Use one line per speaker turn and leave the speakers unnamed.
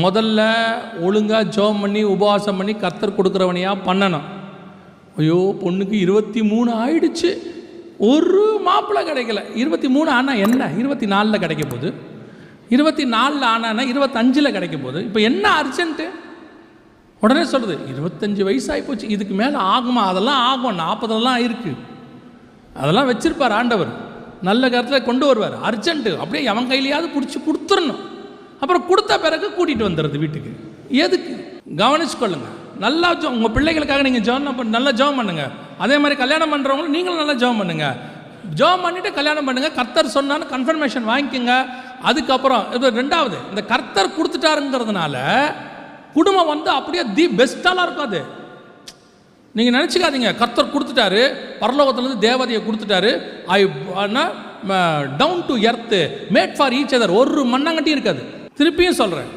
முதல்ல ஒழுங்காக ஜெபம் பண்ணி உபவாசம் பண்ணி கர்த்தர் கொடுக்குறவனையாக பண்ணணும். ஐயோ பொண்ணுக்கு 23 ஆயிடுச்சு, ஒரு மாப்பிள்ளை கிடைக்கல. 23 ஆனால் என்ன, 24 கிடைக்க போகுது. 24 ஆனால் 25 கிடைக்க போகுது. இப்போ என்ன அர்ஜென்ட்டு? உடனே சொல்லுது 25 வயசு ஆகிப்போச்சு, இதுக்கு மேலே ஆகுமா? அதெல்லாம் ஆகும், 40 இருக்குது, அதெல்லாம் வச்சிருப்பார் ஆண்டவர், நல்ல கருத்தில் கொண்டு வருவார். அர்ஜென்ட்டு அப்படியே அவன் கையிலையாவது பிடிச்சி கொடுத்துடணும். அப்புறம் கொடுத்த பிறகு கூட்டிகிட்டு வந்துடுறது வீட்டுக்கு. எதுக்கு? கவனிச்சு கொள்ளுங்க. நல்லா உங்கள் பிள்ளைகளுக்காக நீங்கள் ஜெபம் நல்லா ஜெபம் பண்ணுங்க. அதே மாதிரி கல்யாணம் பண்ணுறவங்களும் நீங்களும் நல்லா ஜெபம் பண்ணுங்க. ஜெபம் பண்ணிவிட்டு கல்யாணம் பண்ணுங்கள். கர்த்தர் சொன்னான்னு கன்ஃபர்மேஷன் வாங்கிக்கோங்க. அதுக்கப்புறம் இது ரெண்டாவது, இந்த கர்த்தர் கொடுத்துட்டாருங்கிறதுனால குடும்பம் அப்படியே தி பெஸ்ட்டாலாம் இருக்கும். அது நீங்கள் நினச்சிக்காதீங்க, கர்த்தர் கொடுத்துட்டாரு, பரலோகத்துலேருந்து தேவதையை கொடுத்துட்டாரு, down to earth made for each other, ஒரு மண்ணாங்கட்டியும் இருக்காது. திருப்பியும் சொல்கிறேன்,